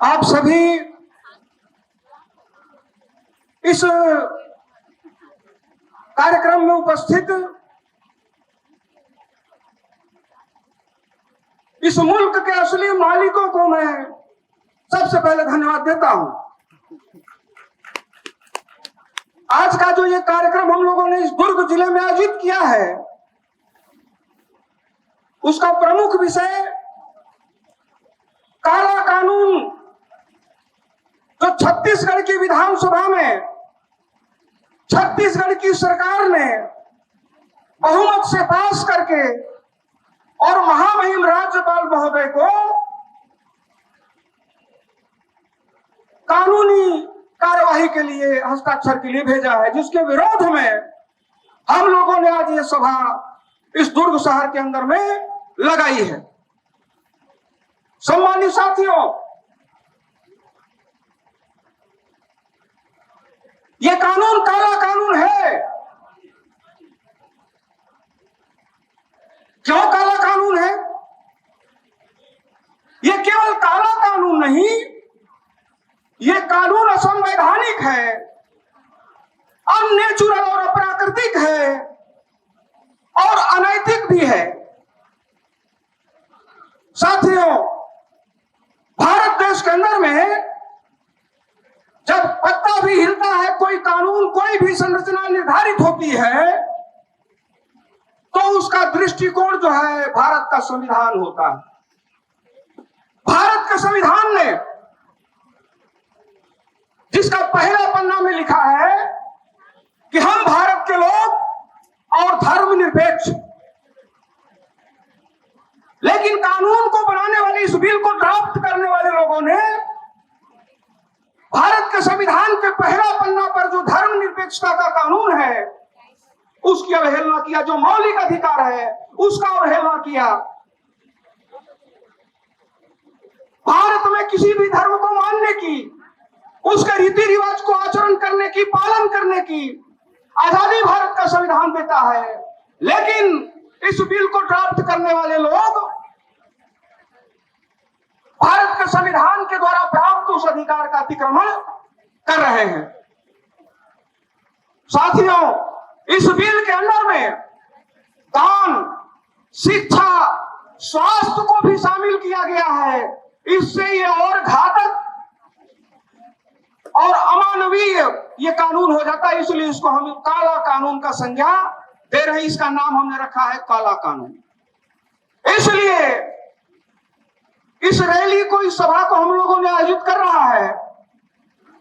आप सभी इस कार्यक्रम में उपस्थित इस मुल्क के असली मालिकों को मैं सबसे पहले धन्यवाद देता हूं। आज का जो ये कार्यक्रम हम लोगों ने इस दुर्ग जिले में आयोजित किया है, उसका प्रमुख विषय काला कानून जो छत्तीसगढ़ की विधानसभा में छत्तीसगढ़ की सरकार ने बहुमत से पास करके और महामहिम राज्यपाल महोदय को कानूनी कार्यवाही के लिए हस्ताक्षर के लिए भेजा है, जिसके विरोध में हम लोगों ने आज ये सभा इस दुर्ग शहर के अंदर में लगाई है। सम्मानित साथियों, ये कानून काला कानून है। क्यों काला कानून है? ये केवल काला कानून नहीं, ये कानून असंवैधानिक है, अननेचुरल और अप्राकृतिक है और अनैतिक भी है। साथियों, भारत देश के अंदर में जब पत्ता भी हिलता है, कोई कानून, कोई भी संरचना निर्धारित होती है, तो उसका दृष्टिकोण जो है भारत का संविधान होता है। भारत के संविधान ने, जिसका पहला पन्ना में लिखा है कि हम भारत के लोग और धर्मनिरपेक्ष, लेकिन कानून को बनाने वाले, इस बिल को ड्राफ्ट करने वाले लोगों ने भारत के संविधान के पहला पन्ना पर जो धर्मनिरपेक्षता का कानून है उसकी अवहेलना किया, जो मौलिक अधिकार है उसका अवहेलना किया। भारत में किसी भी धर्म को मानने की, उसके रीति रिवाज को आचरण करने की, पालन करने की आजादी भारत का संविधान देता है, लेकिन इस बिल को ड्राफ्ट करने वाले लोग भारत के संविधान के द्वारा प्राप्त उस अधिकार का अतिक्रमण कर रहे हैं। साथियों, इस बिल के अंदर में दान, शिक्षा, स्वास्थ्य को भी शामिल किया गया है। इससे ये और घातक और अमानवीय ये कानून हो जाता है, इसलिए इसको हम काला कानून का संज्ञा दे रहे हैं। इसका नाम हमने रखा है काला कानून। इसलिए इस रैली को, इस सभा को हम लोगों ने आयोजित कर रहा है,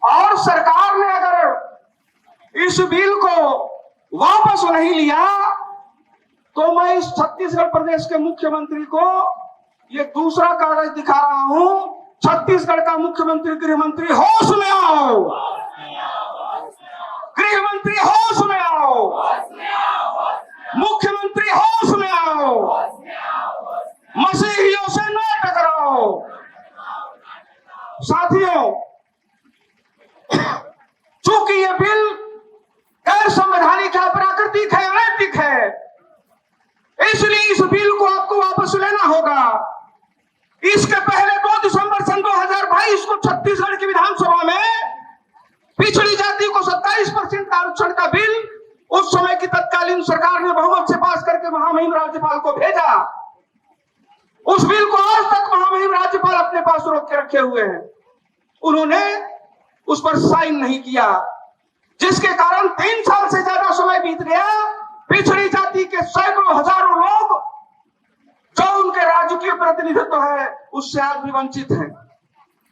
और सरकार ने अगर इस बिल को वापस नहीं लिया तो मैं इस छत्तीसगढ़ प्रदेश के मुख्यमंत्री को ये दूसरा कागज दिखा रहा हूं। छत्तीसगढ़ का मुख्यमंत्री, गृह मंत्री, होश में आओ, गृह मंत्री होश में आओ, मुख्यमंत्री होश में आओ, मसीहियों से न टकराओ। साथियों, चूंकि ये बिल गैर संवैधानिक है, प्राकृतिक है, अनैतिक है, इसलिए इस बिल को आपको वापस लेना होगा। इसके पहले 2 दिसंबर सन 2022 को छत्तीसगढ़ की विधानसभा में पिछड़ी जाति को 27% आरक्षण का बिल उस समय की तत्कालीन सरकार ने बहुमत से पास करके महामहिम राज्यपाल को भेजा। उस बिल को आज तक महामहिम राज्यपाल अपने पास रोक के रखे हुए हैं। उन्होंने उस पर साइन नहीं किया, जिसके कारण 3 साल से ज्यादा समय बीत गया। पिछड़ी जाति के सैकड़ों हजारों लोग जो उनके राजकीय प्रतिनिधित्व है उससे आज भी वंचित हैं।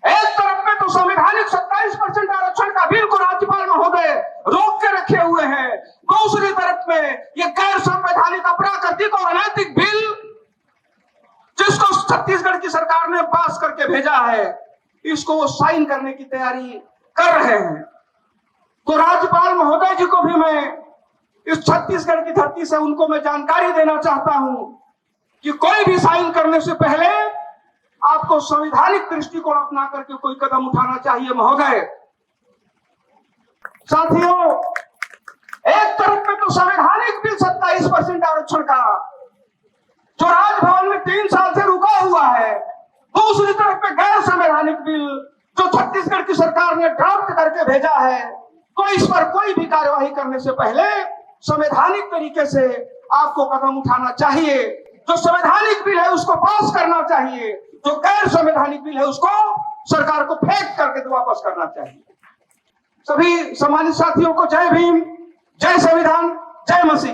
एक तरफ में तो संवैधानिक 27% आरक्षण का बिल को राज्यपाल महोदय रोक के रखे हुए हैं, दूसरी तरफ में ये गैर संवैधानिक, अप्राकृतिक और अनैतिक बिल जिसको छत्तीसगढ़ की सरकार ने पास करके भेजा है, इसको वो साइन करने की तैयारी कर रहे हैं। तो राज्यपाल महोदय जी को भी मैं इस छत्तीसगढ़ की धरती से उनको मैं जानकारी देना चाहता हूं कि कोई भी साइन करने से पहले आपको संवैधानिक दृष्टिकोण अपना करके कोई कदम उठाना चाहिए महोदय। साथियों, एक तरफ में तो संवैधानिक बिल 27% आरक्षण का जो राजभवन में 3 साल से रुका हुआ है, दूसरी तरफ पे गैर संवैधानिक बिल ने ड्राफ्ट करके भेजा है, तो इस पर कोई भी कार्यवाही करने से पहले संवैधानिक तरीके से आपको कदम उठाना चाहिए। जो संवैधानिक बिल है उसको पास करना चाहिए, जो गैर संवैधानिक बिल है उसको सरकार को फेंक करके वापस करना चाहिए। सभी सम्मानित साथियों को जय भीम, जय संविधान, जय मसीह।